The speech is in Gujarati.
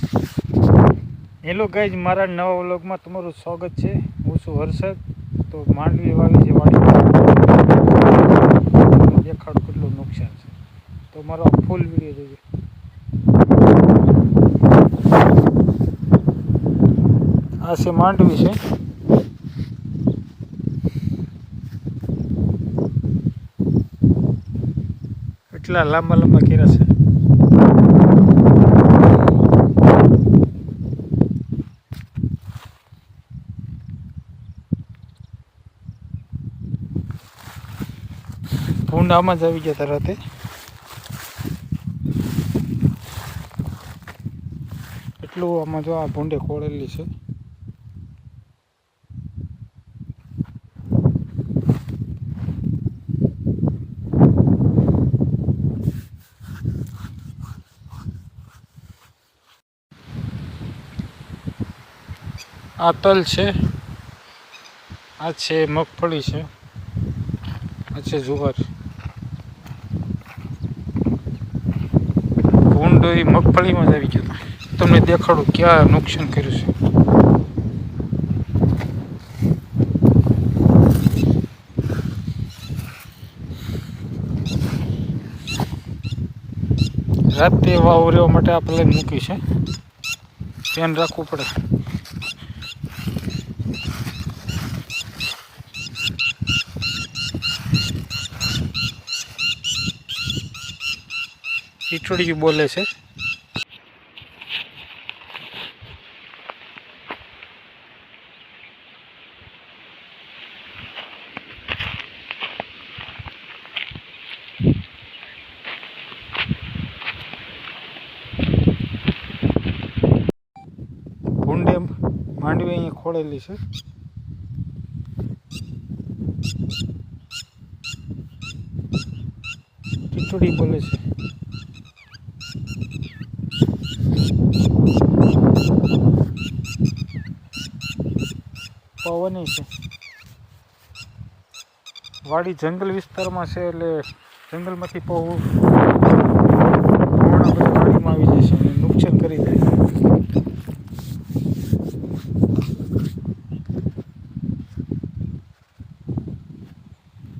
હેલો ગાઈઝ, મારા નવા વ્લોગમાં તમારું સ્વાગત છે। હું છું હર્ષદ। તો માંડવી વાવી છે વાડી, દેખાડો કેટલું નુકસાન છે, તો મારો ફૂલ વિડીયો જોજો। આ છે માંડવી છે, એટલા લાંબા લાંબા કેરા છે। ભૂંડામાં જ આવી ગયા તરત। એટલું આમાં જો આ ભૂંડે ખોળેલી છે। આ તલ છે, આ છે મગફળી છે, આ છે જુવાર। ભૂંડો એ મગફળીમાં જ આવી ગયો હતો। તમને દેખાડું ક્યાં નુકસાન કર્યું છે। રાતે વાવ રહેવા માટે આ પ્લેન મૂકી છે, ધ્યાન રાખવું પડે। ટીટોડી બોલે છે। ભૂંડે માંડવી અહીંયા ખોળેલી છે। ટીટોડી બોલે છે। પવન છે, વાડી જંગલ વિસ્તારમાં છે, એટલે જંગલમાંથી પવન